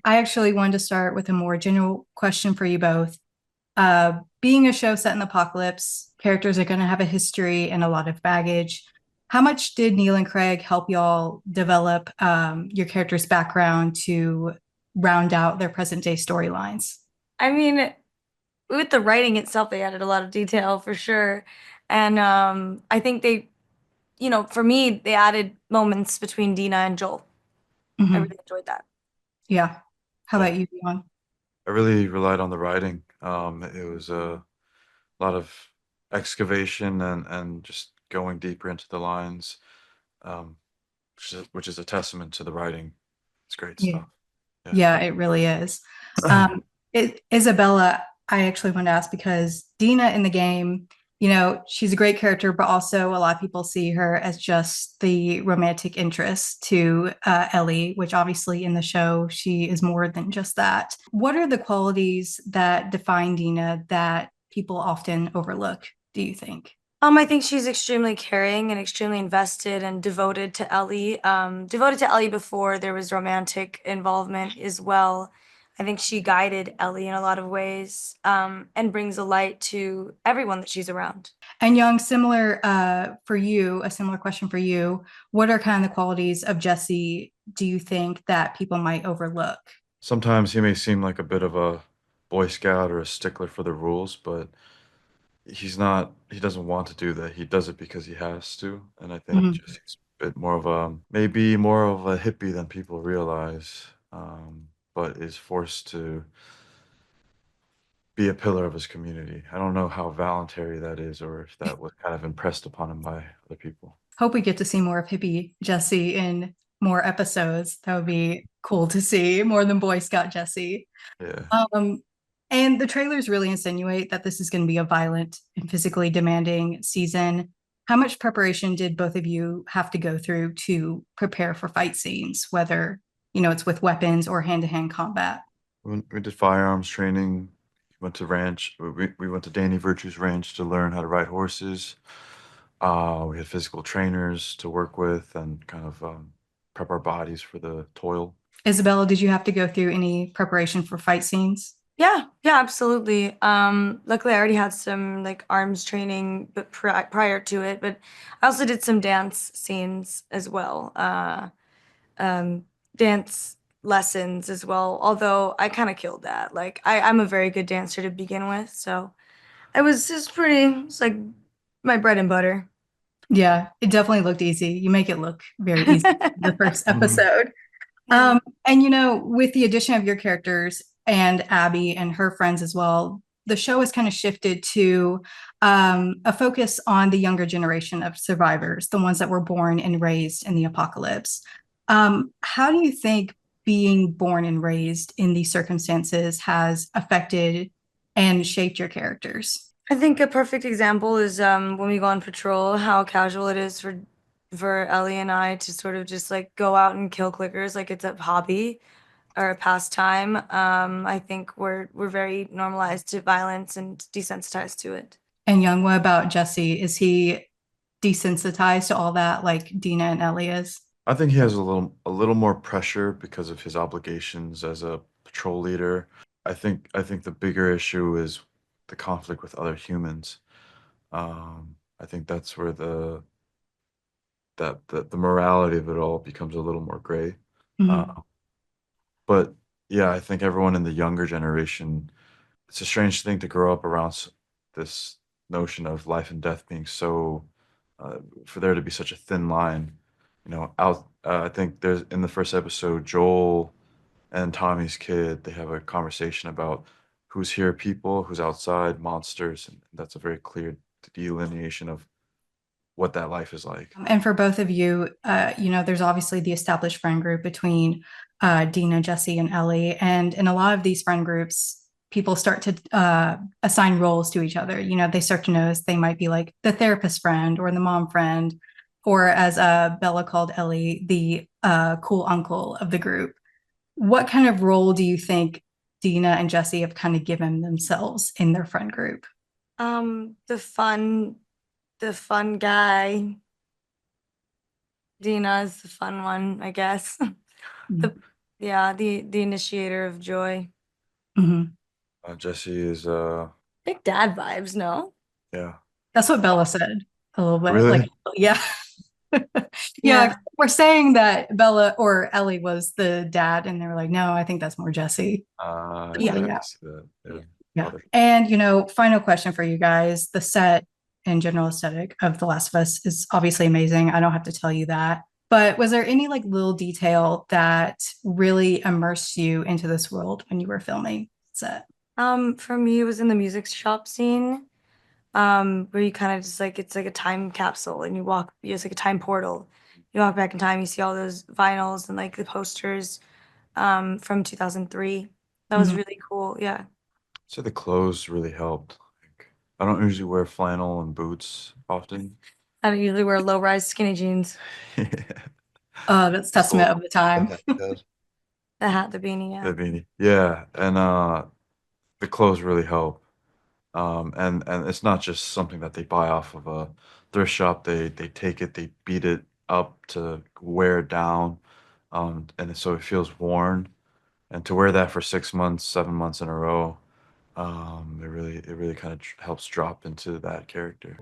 I actually wanted to start with a more general question for you both. Being a show set in the apocalypse, characters are going to have a history and a lot of baggage. How much did Neil and Craig help y'all develop your character's background to round out their present day storylines? I mean, with the writing itself, they added a lot of detail for sure. And I think for me, they added moments between Dina and Joel. I Hmm. really enjoyed that. Yeah. How Yeah, about you, Dion? I really relied on the writing. It was a lot of excavation and just going deeper into the lines, um, which is a testament to the writing. It's great Yeah. stuff. Yeah. Yeah, it really is. Um, Isabella, I actually want to ask because Dina in the game, she's a great character, but also a lot of people see her as just the romantic interest to Ellie, which obviously in the show, she is more than just that. What are the qualities that define Dina that people often overlook, do you think? I think she's extremely caring and extremely invested and devoted to Ellie. Devoted to Ellie before there was romantic involvement as well. I think she guided Ellie in a lot of ways, and brings a light to everyone that she's around. And Young, similar for you, a similar question for you. What are kind of the qualities of Jesse do you think that people might overlook? Sometimes he may seem like a bit of a Boy Scout or a stickler for the rules, but he's not. He doesn't want to do that. He does it because he has to. And I think Mhm. Jesse's a bit more of a maybe more of a hippie than people realize, but is forced to be a pillar of his community. I don't know how voluntary that is or if that was kind of impressed upon him by other people. Hope we get to see more of hippie Jesse in more episodes. That would be cool to see more than Boy Scout Jesse. Yeah. Um, and the trailers really insinuate that this is going to be a violent and physically demanding season. How much preparation did both of you have to go through to prepare for fight scenes, whether, it's with weapons or hand-to-hand combat? We did firearms training. Went to ranch. We went to Danny Virtue's ranch to learn how to ride horses. We had physical trainers to work with and kind of prep our bodies for the toil. Isabella, did you have to go through any preparation for fight scenes? Yeah, yeah, absolutely. Luckily, I already had some like arms training, but prior to it, but I also did some dance scenes as well. Um, Dance lessons as well. Although I kind of killed that. Like I'm a very good dancer to begin with, so I was just pretty. It's like my bread and butter. Yeah, it definitely looked easy. You make it look very easy in the first Mhm. episode. Yeah. And with the addition of your characters and Abby and her friends as well, the show has kind of shifted to a focus on the younger generation of survivors, the ones that were born and raised in the apocalypse. How do you think being born and raised in these circumstances has affected and shaped your characters? I think a perfect example is when we go on patrol, how casual it is for Ellie and I to sort of just like go out and kill clickers like it's a hobby or a pastime. I think we're very normalized to violence and desensitized to it. And Young, what about Jesse? Is he desensitized to all that like Dina and Ellie is? I think he has a little more pressure because of his obligations as a patrol leader. I think the bigger issue is the conflict with other humans. I think that's where the morality of it all becomes a little more gray. Mhm. Uh, but yeah, I think everyone in the younger generation, it's a strange thing to grow up around this notion of life and death being so, uh, for there to be such a thin line. I think there's in the first episode, Joel and Tommy's kid, they have a conversation about who's here, people, who's outside, monsters, and that's a very clear delineation of what that life is like. And for both of you, there's obviously the established friend group between Dina, Jesse, and Ellie. And in a lot of these friend groups, people start to assign roles to each other. They start to notice they might be like the therapist friend or the mom friend, or as Bella called Ellie, the cool uncle of the group. What kind of role do you think Dina and Jesse have kind of given themselves in their friend group? The fun guy. Dina is the fun one, I guess. The Yeah, the initiator of joy. Mhm. Jesse is Big dad vibes, no? yeah. That's what Bella said a little bit. Like, Really? yeah. Yeah, Yeah. we're saying that Bella or Ellie was the dad, and they were like, no, I think that's more Jesse. Yeah. Yeah, I Yeah. can see that. Yeah. Yeah. Yeah. Father. And, final question for you guys. The set and general aesthetic of The Last of Us is obviously amazing. I don't have to tell you that. But was there any like little detail that really immersed you into this world when you were filming set? For me, it was in the music shop scene, where you kind of just like it's like a time capsule and it's like a time portal. You walk back in time, you see all those vinyls and like the posters, from 2003. That was Mhm. really cool. Yeah. So the clothes really helped. Like, I don't usually wear flannel and boots often. I don't usually wear low-rise skinny jeans. That's Cool. testament of the time. The hat, the beanie, yeah. The beanie. Yeah, and the clothes really help. And it's not just something that they buy off of a thrift shop. They take it, they beat it up to wear it down, and so it feels worn. And to wear that for 6 months, 7 months in a row, it really kind of helps drop into that character.